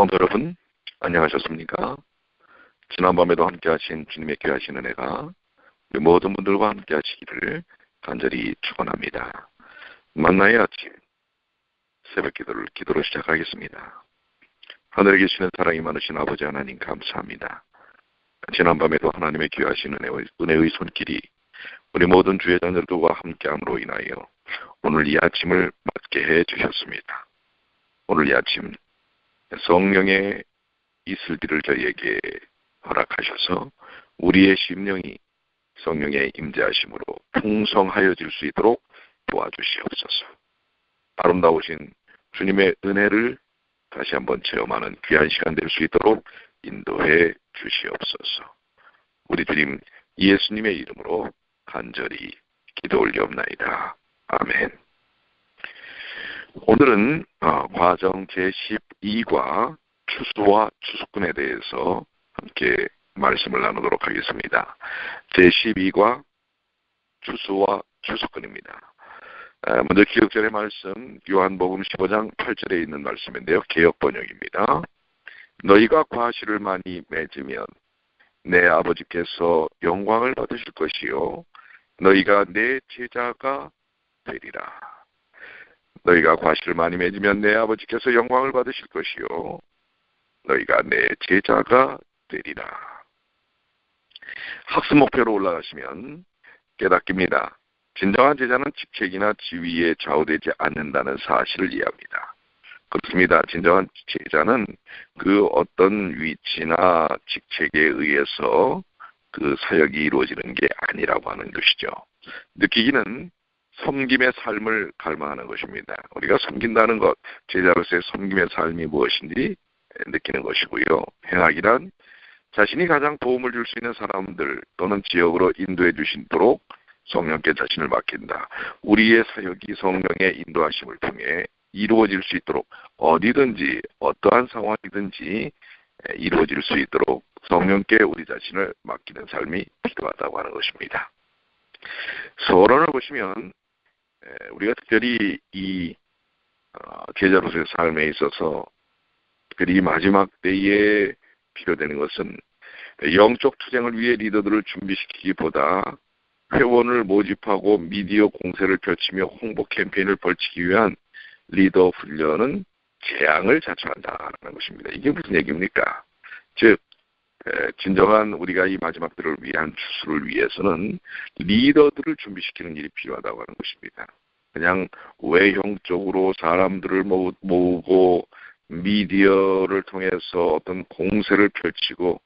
성도 여러분, 안녕하셨습니까? 지난밤에도 함께하신 주님의 귀하신 은혜가 우리 모든 분들과 함께하시기를 간절히 축원합니다. 만나의 아침 새벽 기도로 시작하겠습니다. 하늘에 계시는 사랑이 많으신 아버지 하나님 감사합니다. 지난밤에도 하나님의 귀하신 은혜의 손길이 우리 모든 주의 자녀들과 함께함으로 인하여 오늘 이 아침을 맞게 해주셨습니다. 오늘 이 아침 성령의 이슬기를 저희에게 허락하셔서 우리의 심령이 성령의 임재하심으로 풍성하여질 수 있도록 도와주시옵소서. 아름다우신 주님의 은혜를 다시 한번 체험하는 귀한 시간 될 수 있도록 인도해 주시옵소서. 우리 주님 예수님의 이름으로 간절히 기도 올리옵나이다. 아멘. 오늘은 과정 제12과 추수와 추수꾼에 대해서 함께 말씀을 나누도록 하겠습니다. 제12과 추수와 추수꾼입니다. 먼저 기억절의 말씀 요한복음 15장 8절에 있는 말씀인데요. 개역번역입니다. 너희가 과실을 많이 맺으면 내 아버지께서 영광을 받으실 것이요 너희가 내 제자가 되리라. 너희가 과실을 많이 맺으면 내 아버지께서 영광을 받으실 것이요 너희가 내 제자가 되리라. 학습 목표로 올라가시면 깨닫깁니다. 진정한 제자는 직책이나 지위에 좌우되지 않는다는 사실을 이해합니다. 그렇습니다. 진정한 제자는 그 어떤 위치나 직책에 의해서 그 사역이 이루어지는 게 아니라고 하는 것이죠. 느끼기는 섬김의 삶을 갈망하는 것입니다. 우리가 섬긴다는 것, 제자로서의 섬김의 삶이 무엇인지 느끼는 것이고요. 행하기란 자신이 가장 도움을 줄 수 있는 사람들 또는 지역으로 인도해 주시도록 성령께 자신을 맡긴다. 우리의 사역이 성령의 인도하심을 통해 이루어질 수 있도록 어디든지 어떠한 상황이든지 이루어질 수 있도록 성령께 우리 자신을 맡기는 삶이 필요하다고 하는 것입니다. 서론을 보시면 우리가 특별히 이 제자로서의 삶에 있어서 특별히 마지막 때에 필요되는 것은 영적 투쟁을 위해 리더들을 준비시키기보다 회원을 모집하고 미디어 공세를 펼치며 홍보 캠페인을 벌이기 위한 리더 훈련은 재앙을 자초한다는 것입니다. 이게 무슨 얘기입니까? 즉 진정한 우리가 이 마지막 때를 위한 추수를 위해서는 리더들을 준비시키는 일이 필요하다고 하는 것입니다. 그냥 외형적으로 사람들을 모으고 미디어를 통해서 어떤 공세를 펼치고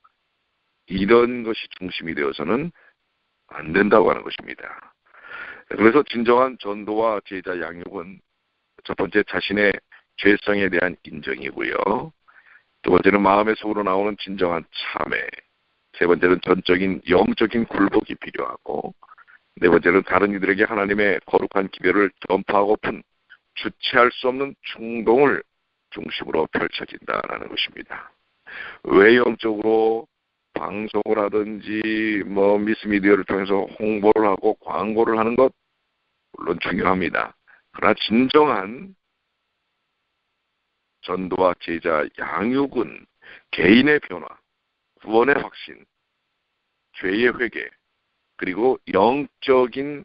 이런 것이 중심이 되어서는 안 된다고 하는 것입니다. 그래서 진정한 전도와 제자 양육은 첫 번째 자신의 죄성에 대한 인정이고요. 두 번째는 마음의 속으로 나오는 진정한 참회. 세 번째는 전적인 영적인 굴복이 필요하고 네 번째는 다른 이들에게 하나님의 거룩한 기별을 전파하고픈 주체할 수 없는 충동을 중심으로 펼쳐진다는 것입니다. 외형적으로 방송을 하든지 미스미디어를 통해서 홍보를 하고 광고를 하는 것 물론 중요합니다. 그러나 진정한 전도와 제자 양육은 개인의 변화, 구원의 확신, 죄의 회개, 그리고 영적인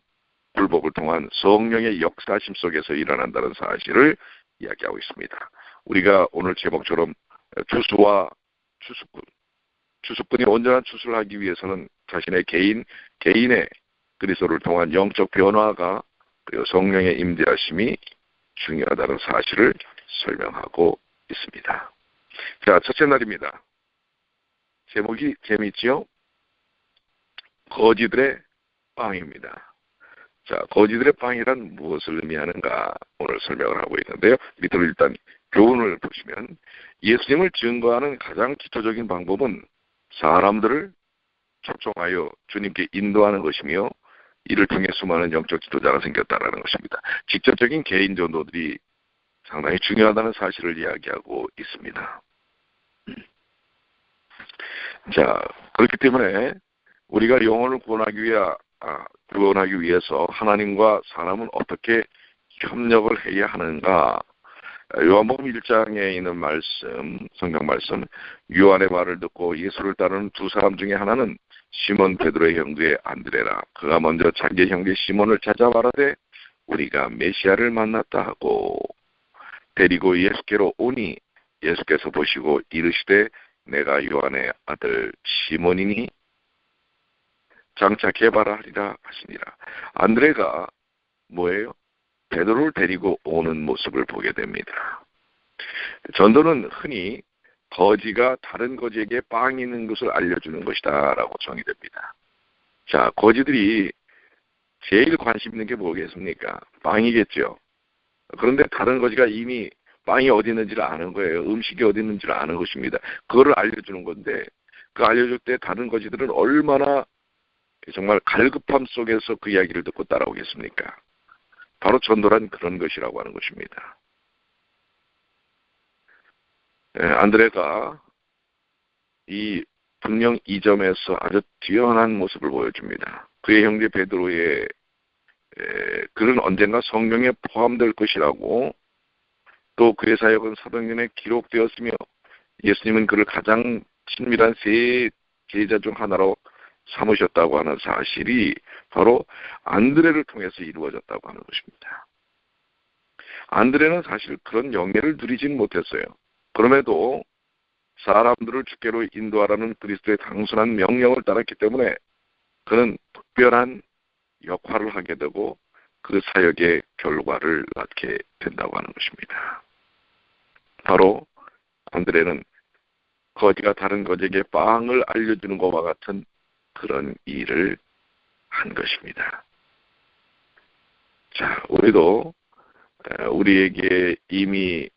굴복을 통한 성령의 역사심 속에서 일어난다는 사실을 이야기하고 있습니다. 우리가 오늘 제목처럼 추수와 추수꾼이 온전한 추수를 하기 위해서는 자신의 개인의 그리스도를 통한 영적 변화가 그리고 성령의 임재하심이 중요하다는 사실을 설명하고 있습니다. 자, 첫째 날입니다. 제목이 재미있지요? 거지들의 빵입니다. 자, 거지들의 빵이란 무엇을 의미하는가 오늘 설명을 하고 있는데요. 밑으로 일단 교훈을 보시면 예수님을 증거하는 가장 기초적인 방법은 사람들을 초청하여 주님께 인도하는 것이며 이를 통해 수많은 영적 지도자가 생겼다는 것입니다. 직접적인 개인 전도들이 상당히 중요하다는 사실을 이야기하고 있습니다. 자, 그렇기 때문에 우리가 영혼을 구원하기 위해서 하나님과 사람은 어떻게 협력을 해야 하는가? 요한복음 1장에 있는 말씀, 성경 말씀, 요한의 말을 듣고 예수를 따르는 두 사람 중에 하나는 시몬 베드로의 형제 안드레라. 그가 먼저 자기 형제 시몬을 찾아 말하되 우리가 메시아를 만났다 하고 데리고 예수께로 오니 예수께서 보시고 이르시되 내가 요한의 아들 시몬이니 장차 개발하리라 하시니라. 안드레가 뭐예요? 베드로를 데리고 오는 모습을 보게 됩니다. 전도는 흔히 거지가 다른 거지에게 빵이 있는 것을 알려주는 것이다 라고 정의됩니다. 자, 거지들이 제일 관심 있는 게 뭐겠습니까? 빵이겠죠. 그런데 다른 거지가 이미 빵이 어디 있는지를 아는 거예요. 음식이 어디 있는지를 아는 것입니다. 그거를 알려주는 건데 그 알려줄 때 다른 거지들은 얼마나 정말 갈급함 속에서 그 이야기를 듣고 따라오겠습니까? 바로 전도란 그런 것이라고 하는 것입니다. 안드레가 분명 이 점에서 아주 뛰어난 모습을 보여줍니다. 그의 형제 베드로의 그는 언젠가 성경에 포함될 것이라고 또 그의 사역은 사도행전에 기록되었으며 예수님은 그를 가장 친밀한 세 제자 중 하나로 삼으셨다고 하는 사실이 바로 안드레를 통해서 이루어졌다고 하는 것입니다. 안드레는 사실 그런 영예를 누리지는 못했어요. 그럼에도 사람들을 주께로 인도하라는 그리스도의 단순한 명령을 따랐기 때문에 그는 특별한 역할을 하게 되고 그 사역의 결과를 낳게 된다고 하는 것입니다. 바로 안드레는 거지가 다른 거지에게 빵을 알려주는 것과 같은 그런 일을 한 것입니다. 자, 우리도 우리에게 이미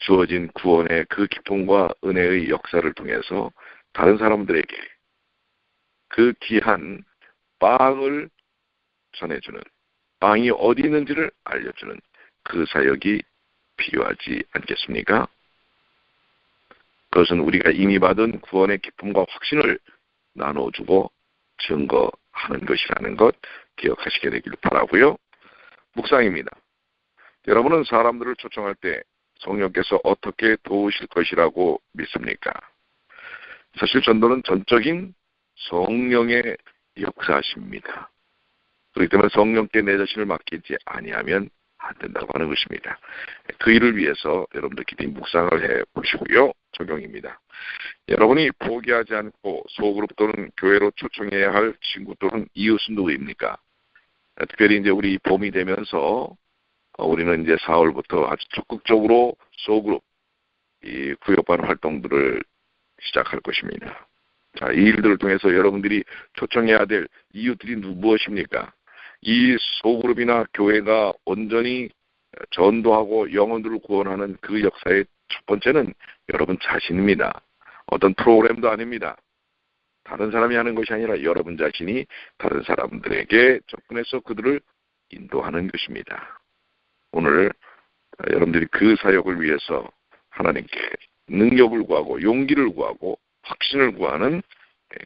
주어진 구원의 그 기쁨과 은혜의 역사를 통해서 다른 사람들에게 그 귀한 빵을 전해주는, 빵이 어디 있는지를 알려주는 그 사역이 필요하지 않겠습니까? 그것은 우리가 이미 받은 구원의 기쁨과 확신을 나눠주고 증거하는 것이라는 것 기억하시게 되길 바라고요. 묵상입니다. 여러분은 사람들을 초청할 때 성령께서 어떻게 도우실 것이라고 믿습니까? 사실 전도는 전적인 성령의 역사십니다. 그렇기 때문에 성령께 내 자신을 맡기지 아니하면 안 된다고 하는 것입니다. 그 일을 위해서 여러분들끼리 묵상을 해보시고요. 적용입니다. 여러분이 포기하지 않고 소그룹 또는 교회로 초청해야 할 친구 또는 이웃은 누구입니까? 특별히 이제 우리 봄이 되면서 우리는 이제 4월부터 아주 적극적으로 소그룹, 이 구역반 활동들을 시작할 것입니다. 자, 이 일들을 통해서 여러분들이 초청해야 될 이웃들이 무엇입니까? 이 소그룹이나 교회가 온전히 전도하고 영혼들을 구원하는 그 역사의 첫 번째는 여러분 자신입니다. 어떤 프로그램도 아닙니다. 다른 사람이 하는 것이 아니라 여러분 자신이 다른 사람들에게 접근해서 그들을 인도하는 것입니다. 오늘 여러분들이 그 사역을 위해서 하나님께 능력을 구하고 용기를 구하고 확신을 구하는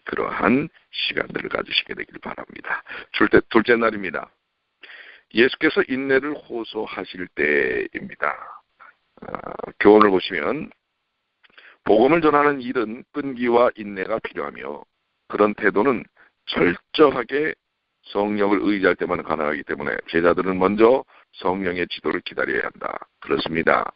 그러한 시간들을 가지시게 되길 바랍니다. 둘째 날입니다. 예수께서 인내를 호소하실 때입니다. 교훈을 보시면 복음을 전하는 일은 끈기와 인내가 필요하며 그런 태도는 철저하게 성령을 의지할 때만 가능하기 때문에 제자들은 먼저 성령의 지도를 기다려야 한다. 그렇습니다.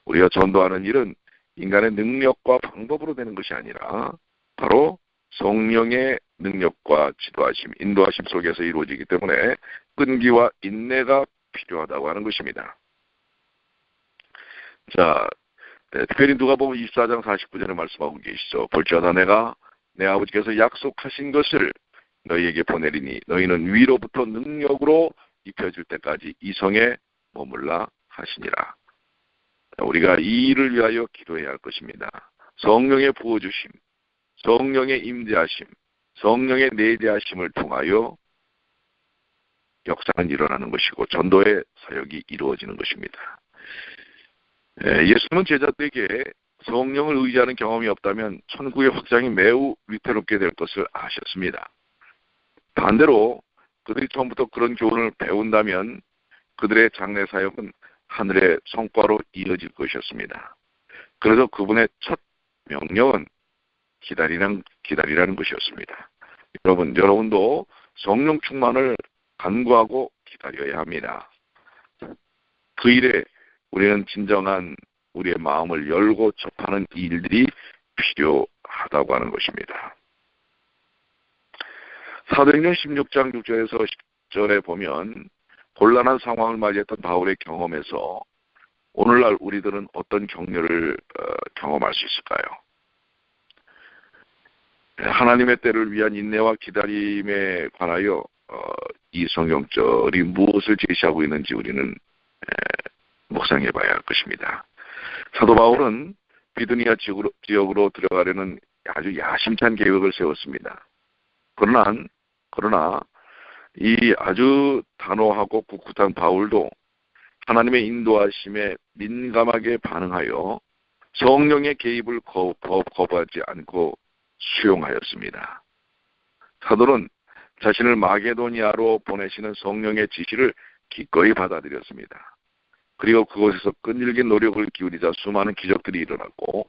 우리가 전도하는 일은 인간의 능력과 방법으로 되는 것이 아니라 바로 성령의 능력과 지도하심, 인도하심 속에서 이루어지기 때문에 끈기와 인내가 필요하다고 하는 것입니다. 자, 특별히 누가복음 24장 49절에 말씀하고 계시죠. 볼지어다 내가 내 아버지께서 약속하신 것을 너희에게 보내리니 너희는 위로부터 능력으로 입혀질 때까지 이 성에 머물라 하시니라. 우리가 이 일을 위하여 기도해야 할 것입니다. 성령의 부어주심, 성령의 임재하심, 성령의 내재하심을 통하여 역사는 일어나는 것이고 전도의 사역이 이루어지는 것입니다. 예수님은 제자들에게 성령을 의지하는 경험이 없다면 천국의 확장이 매우 위태롭게 될 것을 아셨습니다. 반대로 그들이 처음부터 그런 교훈을 배운다면 그들의 장래 사역은 하늘의 성과로 이어질 것이었습니다. 그래서 그분의 첫 명령은 기다리라는 것이었습니다. 여러분도 성령 충만을 간구하고 기다려야 합니다. 그 일에 우리는 진정한 우리의 마음을 열고 접하는 일들이 필요하다고 하는 것입니다. 사도행전 16장 6절에서 10절에 보면 곤란한 상황을 맞이했던 바울의 경험에서 오늘날 우리들은 어떤 격려를 경험할 수 있을까요? 하나님의 때를 위한 인내와 기다림에 관하여 이 성경절이 무엇을 제시하고 있는지 우리는 묵상해 봐야 할 것입니다. 사도 바울은 비두니아 지역으로 들어가려는 아주 야심찬 계획을 세웠습니다. 그러나 이 아주 단호하고 꿋꿋한 바울도 하나님의 인도하심에 민감하게 반응하여 성령의 개입을 거부하지 않고 수용하였습니다. 사도는 자신을 마게도니아로 보내시는 성령의 지시를 기꺼이 받아들였습니다. 그리고 그곳에서 끈질긴 노력을 기울이자 수많은 기적들이 일어났고,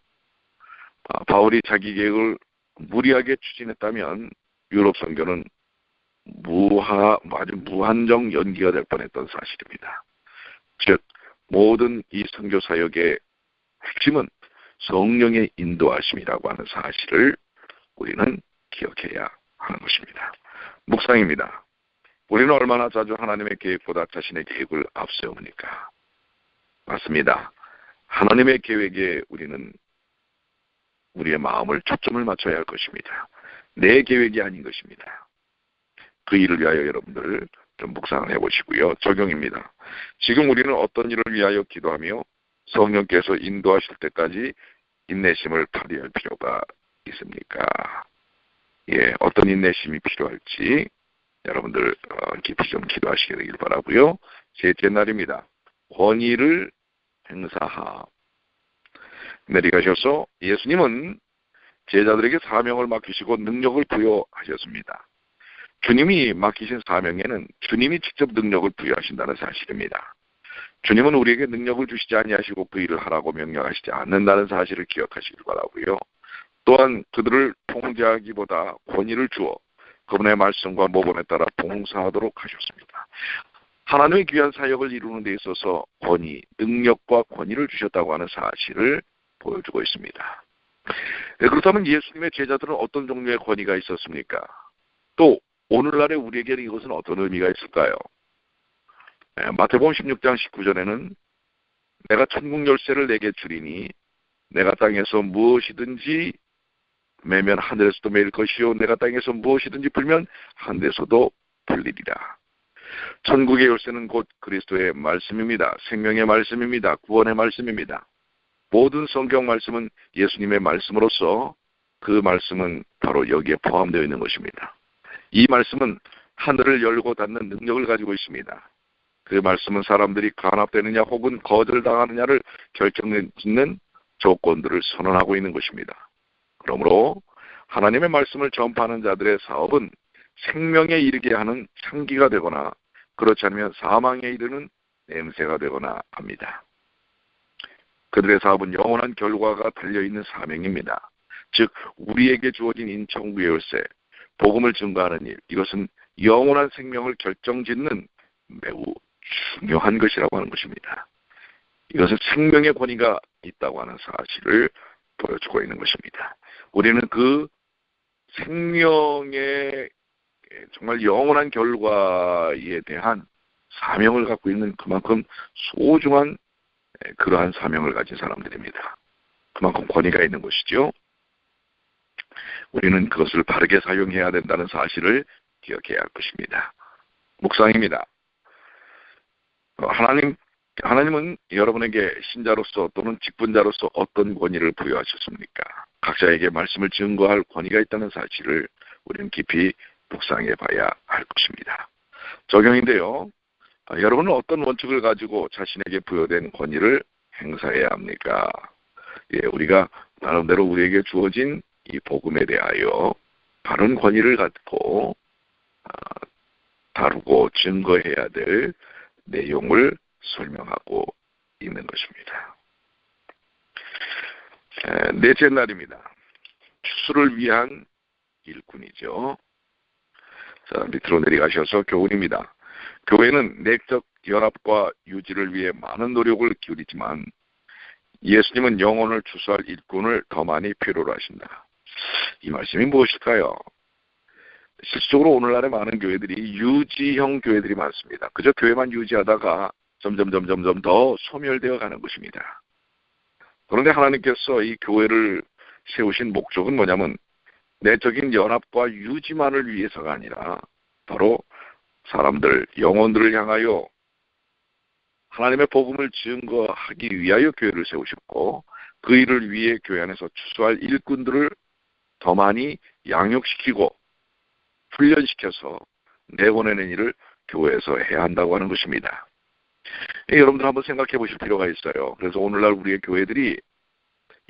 바울이 자기 계획을 무리하게 추진했다면 유럽 선교는 아주 무한정 연기가 될 뻔했던 사실입니다. 즉 모든 이 선교 사역의 핵심은 성령의 인도하심이라고 하는 사실을 우리는 기억해야 하는 것입니다. 묵상입니다. 우리는 얼마나 자주 하나님의 계획보다 자신의 계획을 앞세웁니까? 맞습니다. 하나님의 계획에 우리는 우리의 마음을 초점을 맞춰야 할 것입니다. 내 계획이 아닌 것입니다. 그 일을 위하여 여러분들 좀 묵상을 해보시고요. 적용입니다. 지금 우리는 어떤 일을 위하여 기도하며 성령께서 인도하실 때까지 인내심을 발휘할 필요가 있습니까? 어떤 인내심이 필요할지 여러분들 깊이 좀 기도하시게 되길 바라고요. 셋째 날입니다. 권위를 행사하. 내려가셔서 예수님은 제자들에게 사명을 맡기시고 능력을 부여하셨습니다. 주님이 맡기신 사명에는 주님이 직접 능력을 부여하신다는 사실입니다. 주님은 우리에게 능력을 주시지 아니하시고 그 일을 하라고 명령하시지 않는다는 사실을 기억하시길 바라고요. 또한 그들을 통제하기보다 권위를 주어 그분의 말씀과 모범에 따라 봉사하도록 하셨습니다. 하나님의 귀한 사역을 이루는 데 있어서 능력과 권위를 주셨다고 하는 사실을 보여주고 있습니다. 그렇다면 예수님의 제자들은 어떤 종류의 권위가 있었습니까? 또 오늘날의 우리에게는 이것은 어떤 의미가 있을까요? 마태복음 16장 19절에는 내가 천국 열쇠를 내게 주리니 내가 땅에서 무엇이든지 매면 하늘에서도 매일 것이요 내가 땅에서 무엇이든지 풀면 하늘에서도 풀리리라. 천국의 열쇠는 곧 그리스도의 말씀입니다. 생명의 말씀입니다. 구원의 말씀입니다. 모든 성경 말씀은 예수님의 말씀으로서 그 말씀은 바로 여기에 포함되어 있는 것입니다. 이 말씀은 하늘을 열고 닫는 능력을 가지고 있습니다. 그 말씀은 사람들이 간합되느냐 혹은 거절당하느냐를 결정짓는 조건들을 선언하고 있는 것입니다. 그러므로 하나님의 말씀을 전파하는 자들의 사업은 생명에 이르게 하는 향기가 되거나 그렇지 않으면 사망에 이르는 냄새가 되거나 합니다. 그들의 사업은 영원한 결과가 달려있는 사명입니다. 즉 우리에게 주어진 인천국의 열쇠, 복음을 증거하는 일, 이것은 영원한 생명을 결정짓는 매우 중요한 것이라고 하는 것입니다. 이것은 생명의 권위가 있다고 하는 사실을 보여주고 있는 것입니다. 우리는 그 생명의 정말 영원한 결과에 대한 사명을 갖고 있는 그만큼 소중한 그러한 사명을 가진 사람들입니다. 그만큼 권위가 있는 것이죠. 우리는 그것을 바르게 사용해야 된다는 사실을 기억해야 할 것입니다. 묵상입니다. 하나님은 여러분에게 신자로서 또는 직분자로서 어떤 권위를 부여하셨습니까? 각자에게 말씀을 증거할 권위가 있다는 사실을 우리는 깊이 묵상해 봐야 할 것입니다. 적용인데요. 여러분은 어떤 원칙을 가지고 자신에게 부여된 권위를 행사해야 합니까? 우리가 나름대로 우리에게 주어진 이 복음에 대하여 바른 권위를 갖고 다루고 증거해야 될 내용을 설명하고 있는 것입니다. 넷째 날입니다. 추수를 위한 일꾼이죠. 자, 밑으로 내려가셔서 교훈입니다. 교회는 내적 연합과 유지를 위해 많은 노력을 기울이지만 예수님은 영혼을 추수할 일꾼을 더 많이 필요로 하신다. 이 말씀이 무엇일까요? 실질적으로 오늘날의 많은 교회들이 유지형 교회들이 많습니다. 그저 교회만 유지하다가 점점 더 소멸되어 가는 것입니다. 그런데 하나님께서 이 교회를 세우신 목적은 뭐냐면 내적인 연합과 유지만을 위해서가 아니라 바로 사람들, 영혼들을 향하여 하나님의 복음을 증거하기 위하여 교회를 세우셨고 그 일을 위해 교회 안에서 추수할 일꾼들을 더 많이 양육시키고 훈련시켜서 내보내는 일을 교회에서 해야 한다고 하는 것입니다. 여러분들 한번 생각해 보실 필요가 있어요. 그래서 오늘날 우리의 교회들이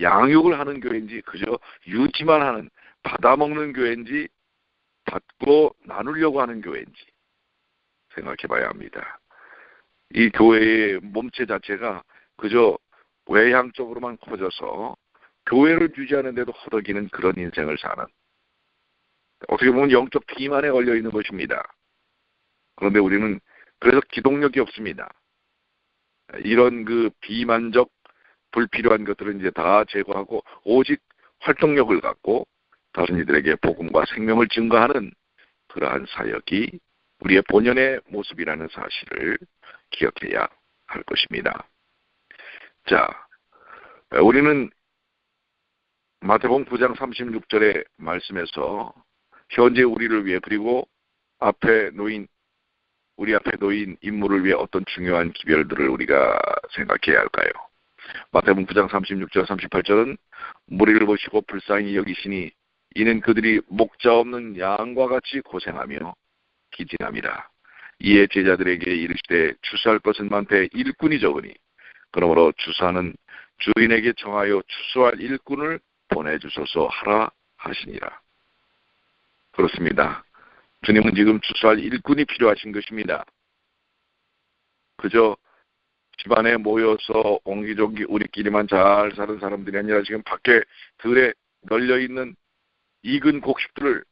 양육을 하는 교회인지 그저 유지만 하는 받아먹는 교회인지 받고 나누려고 하는 교회인지 생각해 봐야 합니다. 이 교회의 몸체 자체가 그저 외향적으로만 커져서 교회를 유지하는 데도 허덕이는 그런 인생을 사는, 어떻게 보면 영적 비만에 걸려 있는 것입니다. 그런데 우리는 그래서 기동력이 없습니다. 이런 그 비만적 불필요한 것들은 이제 다 제거하고 오직 활동력을 갖고 다른 이들에게 복음과 생명을 증거하는 그러한 사역이 우리의 본연의 모습이라는 사실을 기억해야 할 것입니다. 자, 우리는 마태복음 9장 36절의 말씀에서 현재 우리를 위해 그리고 우리 앞에 놓인 인물을 위해 어떤 중요한 기별들을 우리가 생각해야 할까요? 마태복음 9장 36절 38절은 무리를 보시고 불쌍히 여기시니 이는 그들이 목자 없는 양과 같이 고생하며 기진함이라. 이에 제자들에게 이르시되 추수할 것은 많되 일꾼이 적으니 그러므로 주사는 주인에게 정하여 추수할 일꾼을 보내주소서 하라 하시니라. 그렇습니다. 주님은 지금 추수할 일꾼이 필요하신 것입니다. 그저 집안에 모여서 옹기종기 우리끼리만 잘 사는 사람들이 아니라 지금 밖에 들에 널려있는 익은 곡식들을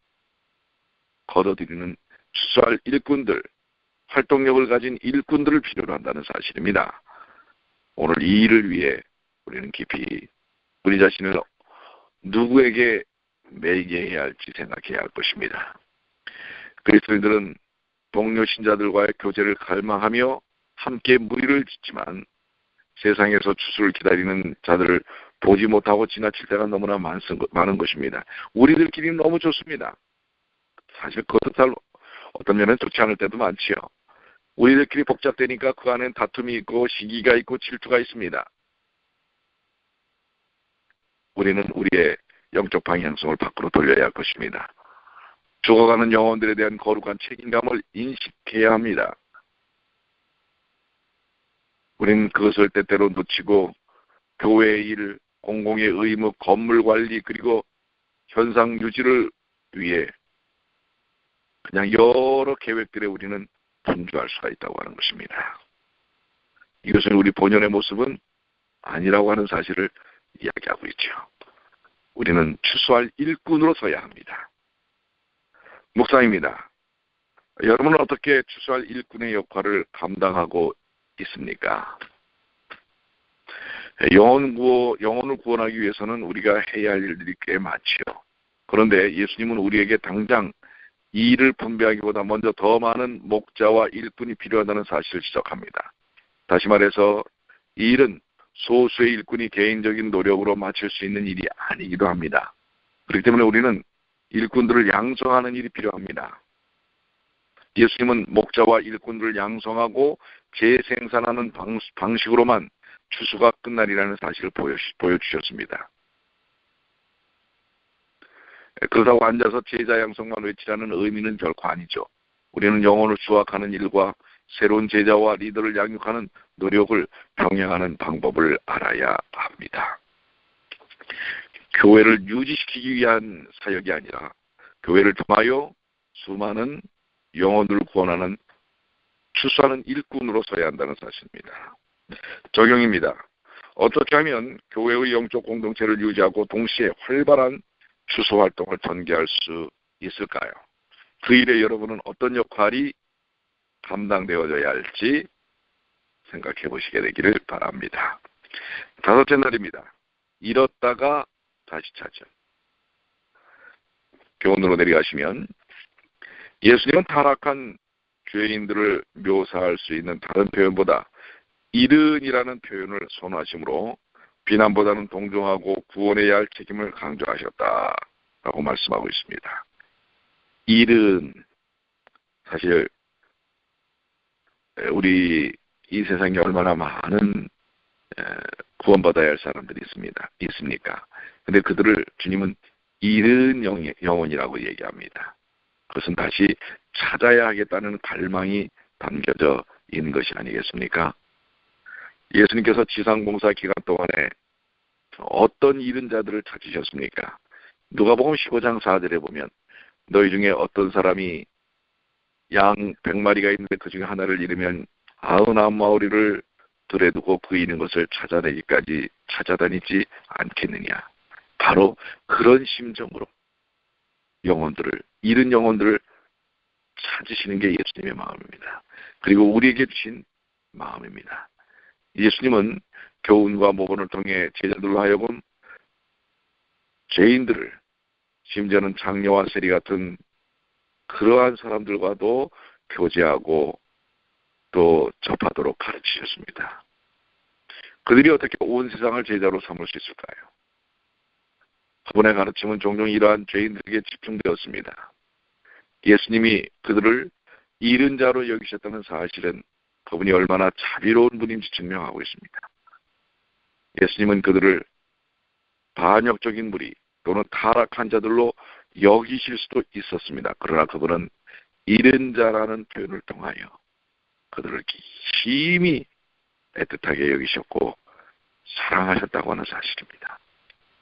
걷어들이는 추수할 일꾼들, 활동력을 가진 일꾼들을 필요로 한다는 사실입니다. 오늘 이 일을 위해 우리는 깊이 우리 자신을 누구에게 매개해야 할지 생각해야 할 것입니다. 그리스도인들은 동료 신자들과의 교제를 갈망하며 함께 무리를 짓지만 세상에서 추수를 기다리는 자들을 보지 못하고 지나칠 때가 너무나 많은 것입니다. 우리들끼리는 너무 좋습니다. 사실 그것도 잘 어떤 면은 좋지 않을 때도 많지요. 우리들끼리 복잡되니까 그 안엔 다툼이 있고 시기가 있고 질투가 있습니다. 우리는 우리의 영적 방향성을 밖으로 돌려야 할 것입니다. 죽어가는 영혼들에 대한 거룩한 책임감을 인식해야 합니다. 우리는 그것을 때때로 놓치고 교회의 일, 공공의 의무, 건물 관리 그리고 현상 유지를 위해 그냥 여러 계획들에 우리는 분주할 수가 있다고 하는 것입니다. 이것은 우리 본연의 모습은 아니라고 하는 사실을 이야기하고 있죠. 우리는 추수할 일꾼으로 서야 합니다. 목사입니다. 여러분은 어떻게 추수할 일꾼의 역할을 감당하고 있습니까? 영혼을 구원하기 위해서는 우리가 해야 할 일들이 꽤 많지요. 그런데 예수님은 우리에게 당장 이 일을 분배하기보다 먼저 더 많은 목자와 일꾼이 필요하다는 사실을 지적합니다. 다시 말해서 이 일은 소수의 일꾼이 개인적인 노력으로 마칠 수 있는 일이 아니기도 합니다. 그렇기 때문에 우리는 일꾼들을 양성하는 일이 필요합니다. 예수님은 목자와 일꾼들을 양성하고 재생산하는 방식으로만 추수가 끝나리라는 사실을 보여주셨습니다. 그러다고 앉아서 제자 양성만 외치라는 의미는 결코 아니죠. 우리는 영혼을 수확하는 일과 새로운 제자와 리더를 양육하는 노력을 병행하는 방법을 알아야 합니다. 교회를 유지시키기 위한 사역이 아니라 교회를 통하여 수많은 영혼들을 구원하는 추수하는 일꾼으로 서야 한다는 사실입니다. 적용입니다. 어떻게 하면 교회의 영적 공동체를 유지하고 동시에 활발한 추수 활동을 전개할 수 있을까요? 그 일에 여러분은 어떤 역할이 감당되어져야 할지 생각해 보시게 되기를 바랍니다. 다섯째 날입니다. 잃었다가 다시 찾음. 교훈으로 내려가시면 예수님은 타락한 죄인들을 묘사할 수 있는 다른 표현보다 잃은이라는 표현을 선호하시므로 비난보다는 동정하고 구원해야 할 책임을 강조하셨다라고 말씀하고 있습니다. 잃은, 사실 우리 이 세상에 얼마나 많은 구원받아야 할 사람들이 있습니까? 근데 그들을 주님은 잃은 영혼이라고 얘기합니다. 그것은 다시 찾아야 하겠다는 갈망이 담겨져 있는 것이 아니겠습니까? 예수님께서 지상봉사 기간 동안에 어떤 잃은 자들을 찾으셨습니까? 누가복음 15장 4절에 보면 너희 중에 어떤 사람이 양 100마리가 있는데 그 중에 하나를 잃으면 99마리를 들에 두고 그 잃은 것을 찾아내기까지 찾아다니지 않겠느냐. 바로 그런 심정으로 잃은 영혼들을 찾으시는 게 예수님의 마음입니다. 그리고 우리에게 주신 마음입니다. 예수님은 교훈과 모본을 통해 제자들로 하여금 죄인들을, 심지어는 장녀와 세리 같은 그러한 사람들과도 교제하고 또 접하도록 가르치셨습니다. 그들이 어떻게 온 세상을 제자로 삼을 수 있을까요? 그분의 가르침은 종종 이러한 죄인들에게 집중되었습니다. 예수님이 그들을 잃은 자로 여기셨다는 사실은 그분이 얼마나 자비로운 분인지 증명하고 있습니다. 예수님은 그들을 반역적인 무리 또는 타락한 자들로 여기실 수도 있었습니다. 그러나 그분은 잃은 자라는 표현을 통하여 그들을 심히 애틋하게 여기셨고 사랑하셨다고 하는 사실입니다.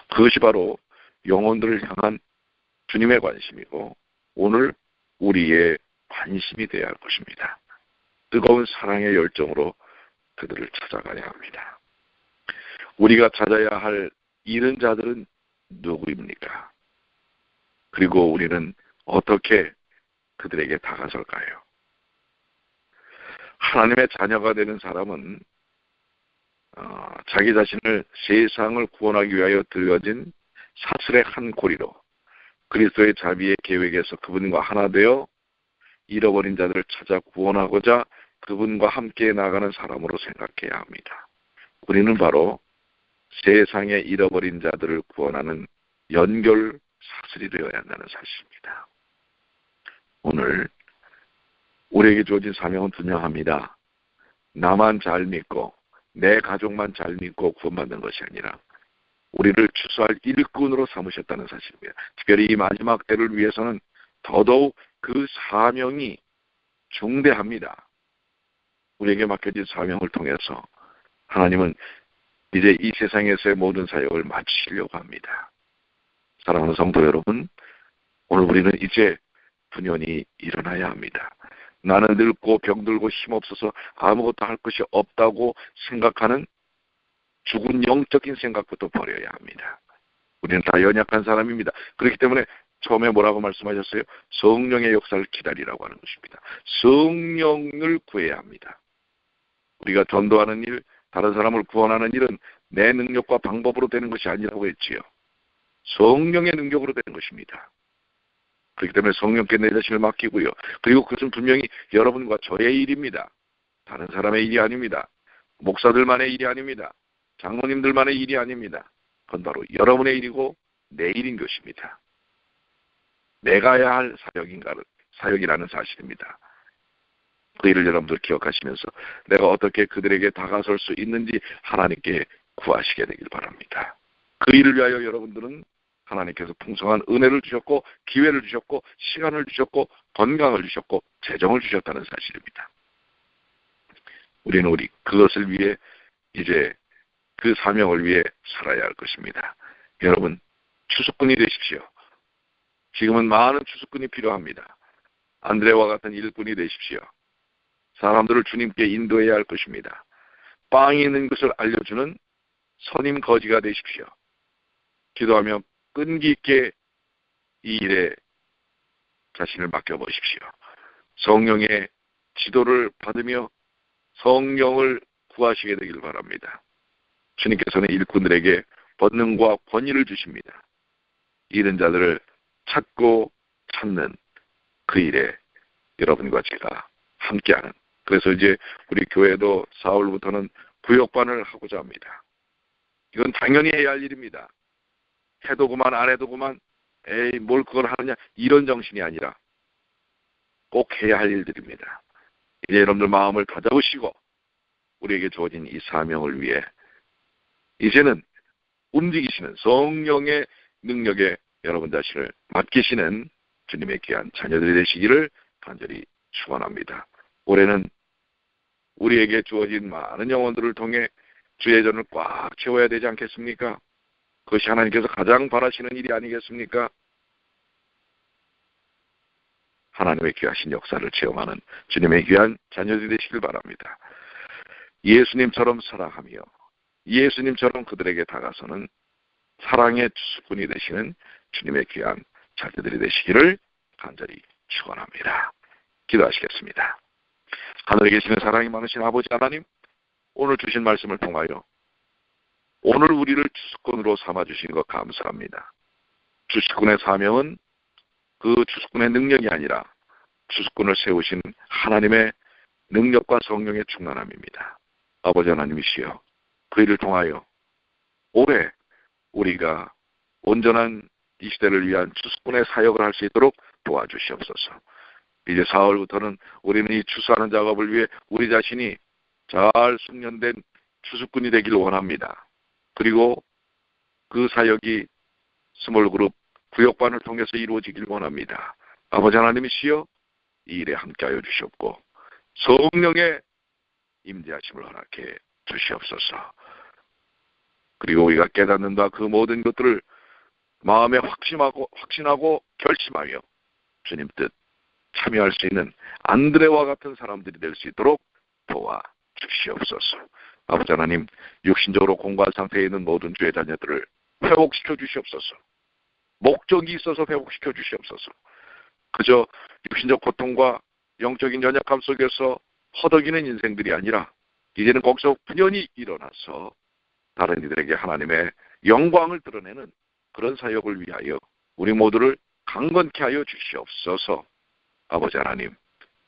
그것이 바로 영혼들을 향한 주님의 관심이고 오늘 우리의 관심이 되어야 할 것입니다. 뜨거운 사랑의 열정으로 그들을 찾아가야 합니다. 우리가 찾아야 할 잃은 자들은 누구입니까? 그리고 우리는 어떻게 그들에게 다가설까요? 하나님의 자녀가 되는 사람은 자기 자신을 세상을 구원하기 위하여 들여진 사슬의 한 고리로 그리스도의 자비의 계획에서 그분과 하나 되어 잃어버린 자들을 찾아 구원하고자 그분과 함께 나가는 사람으로 생각해야 합니다. 우리는 바로 세상에 잃어버린 자들을 구원하는 연결 사슬이 되어야 한다는 사실입니다. 오늘 우리에게 주어진 사명은 분명합니다. 나만 잘 믿고 내 가족만 잘 믿고 구원받는 것이 아니라 우리를 추수할 일꾼으로 삼으셨다는 사실입니다. 특별히 이 마지막 때를 위해서는 더더욱 그 사명이 중대합니다. 우리에게 맡겨진 사명을 통해서 하나님은 이제 이 세상에서의 모든 사역을 마치려고 합니다. 사랑하는 성도 여러분, 오늘 우리는 이제 분연히 일어나야 합니다. 나는 늙고 병들고 힘없어서 아무것도 할 것이 없다고 생각하는 죽은 영적인 생각부터 버려야 합니다. 우리는 다 연약한 사람입니다. 그렇기 때문에 처음에 뭐라고 말씀하셨어요? 성령의 역사를 기다리라고 하는 것입니다. 성령을 구해야 합니다. 우리가 전도하는 일, 다른 사람을 구원하는 일은 내 능력과 방법으로 되는 것이 아니라고 했지요. 성령의 능력으로 되는 것입니다. 그렇기 때문에 성령께 내 자신을 맡기고요. 그리고 그것은 분명히 여러분과 저의 일입니다. 다른 사람의 일이 아닙니다. 목사들만의 일이 아닙니다. 장로님들만의 일이 아닙니다. 그건 바로 여러분의 일이고 내 일인 것입니다. 내가 해야 할 사역이라는 사실입니다. 그 일을 여러분들 기억하시면서 내가 어떻게 그들에게 다가설 수 있는지 하나님께 구하시게 되길 바랍니다. 그 일을 위하여 여러분들은 하나님께서 풍성한 은혜를 주셨고 기회를 주셨고 시간을 주셨고 건강을 주셨고 재정을 주셨다는 사실입니다. 우리는 그것을 위해 이제 그 사명을 위해 살아야 할 것입니다. 여러분 추수꾼이 되십시오. 지금은 많은 추수꾼이 필요합니다. 안드레와 같은 일꾼이 되십시오. 사람들을 주님께 인도해야 할 것입니다. 빵이 있는 것을 알려주는 선임 거지가 되십시오. 기도하며 끈기 있게 이 일에 자신을 맡겨보십시오. 성령의 지도를 받으며 성령을 구하시게 되길 바랍니다. 주님께서는 일꾼들에게 권능과 권위를 주십니다. 잃은 자들을 찾고 찾는 그 일에 여러분과 제가 함께하는, 그래서 이제 우리 교회도 4월부터는 구역반을 하고자 합니다. 이건 당연히 해야 할 일입니다. 해도 그만 안 해도 그만, 에이 뭘 그걸 하느냐, 이런 정신이 아니라 꼭 해야 할 일들입니다. 이제 여러분들 마음을 다잡으시고 우리에게 주어진 이 사명을 위해 이제는 움직이시는 성령의 능력에 여러분 자신을 맡기시는 주님의 귀한 자녀들이 되시기를 간절히 축원합니다. 올해는 우리에게 주어진 많은 영혼들을 통해 주의 전을 꽉 채워야 되지 않겠습니까? 그것이 하나님께서 가장 바라시는 일이 아니겠습니까? 하나님의 귀하신 역사를 체험하는 주님의 귀한 자녀들이 되시길 바랍니다. 예수님처럼 사랑하며 예수님처럼 그들에게 다가서는 사랑의 주수꾼이 되시는 주님의 귀한 자녀들이 되시기를 간절히 축원합니다. 기도하시겠습니다. 하늘에 계시는 사랑이 많으신 아버지 하나님, 오늘 주신 말씀을 통하여 오늘 우리를 주수꾼으로 삼아주신 것 감사합니다. 주수꾼의 사명은 그 주수꾼의 능력이 아니라 주수꾼을 세우신 하나님의 능력과 성령의 충만함입니다. 아버지 하나님이시여, 그 일을 통하여 올해 우리가 온전한 이 시대를 위한 주수꾼의 사역을 할 수 있도록 도와주시옵소서. 이제 4월부터는 우리는 이 추수하는 작업을 위해 우리 자신이 잘 숙련된 주수꾼이 되기를 원합니다. 그리고 그 사역이 스몰그룹 구역반을 통해서 이루어지길 원합니다. 아버지 하나님이시여, 이 일에 함께하여 주시옵고 성령의 임재하심을 허락해 주시옵소서. 그리고 우리가 깨닫는 바 그 모든 것들을 마음에 확신하고 결심하여 주님 뜻 참여할 수 있는 안드레와 같은 사람들이 될 수 있도록 도와주시옵소서. 아버지 하나님, 육신적으로 공부한 상태에 있는 모든 주의 자녀들을 회복시켜 주시옵소서. 목적이 있어서 회복시켜 주시옵소서. 그저 육신적 고통과 영적인 연약함 속에서 허덕이는 인생들이 아니라 이제는 거기서 분연히 일어나서 다른 이들에게 하나님의 영광을 드러내는 그런 사역을 위하여 우리 모두를 강건케 하여 주시옵소서. 아버지 하나님,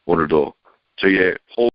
오늘도 저희의 호흡